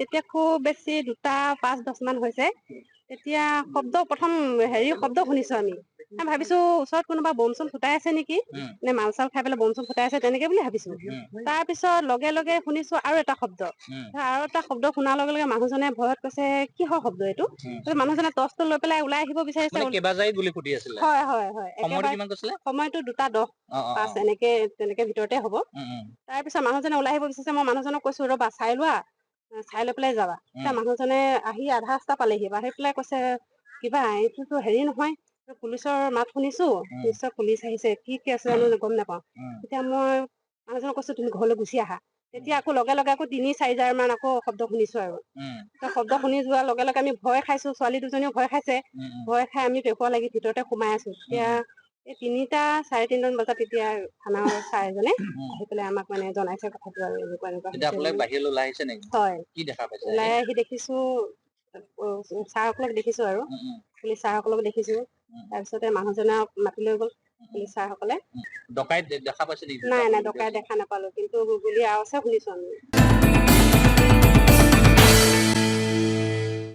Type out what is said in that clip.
তেতিয়া খুব বেছি 2টা 5-10 মান হৈছে। তেতিয়া প্ৰথম শব্দ শুনিছো আমি। ভাবিছো ওচৰত কোনোবা বম চম ফুটাই আছে নেকি, নে মাল চাল খাই পেলাই বম চম ফুটাই আছে তেনেকে বুলি ভাবিছো। তাৰ পিছত লগে লগে শুনিছো আৰু এটা শব্দ। শুনাৰ লগে লগে মানুহজনে ভয়ত কৈছে কিহৰ শব্দ এইটো। মানুহজনে টৰ্চটো লৈ পেলাই ওলাই আহিব বিচাৰিছে। কেইবাজাৰি গুলি ফুটি আছিলে? হয় একেবাৰে সময়টো 2:10-5 তেনেকে ভিতৰতে হ'ব। তাৰ পিছত মানুহজনে ওলাই আহিব বিচাৰিছে। মই মানুহজনক কৈছো ৰবা চাই লোৱা, চাই লৈ পেলাই যাবা। মানুহজনে আহি আধা ৰাস্তা পালেহি, আহি পেলাই কৈছে কিবা এইটোতো হেৰি নহয়, পুলিচৰ মাত শুনিছো, নিশ্চয় পুলিচ আহিছে, কি আছে জানো গম নাপাওঁ। তেতিয়া মই মানুহজনক কৈছো তুমি ঘৰলৈ গুচি আহা। তেতিয়া আকৌ লগে লগে আকৌ 3-4 মান আকৌ শব্দ শুনিছো আৰু। শব্দ শুনি যোৱাৰ লগে লগে আমি ভয় খাইছো, ছোৱালী দুজনীও ভয় খাইছে। ভয় খাই আমি পেকুৱা লাগি ভিতৰতে সোমাই আছো। তেতিয়া এই 3-3:30 বজাত তেতিয়া থানাৰ চাৰ এজনে আহি পেলাই আমাক মানে জনাইছে কথাটো আৰু এনেকুৱা বাহিৰলৈ ওলাই আহিছে নেকি? হয়, কি দেখা পাইছে? ওলাই আহি দেখিছো ছাৰসকলক দেখিছো আৰু পুলিচ ছাৰসকলক দেখিছো। তাৰপিছতে মানুহজনক মাতি লৈ গ'ল পুলিচ ছাৰসকলে। ডকাইত দেখা পাইছে নেকি? নাই ডকাইত দেখা নাপালো, কিন্তু গুলিৰ আৱাজহে শুনিছো আমি।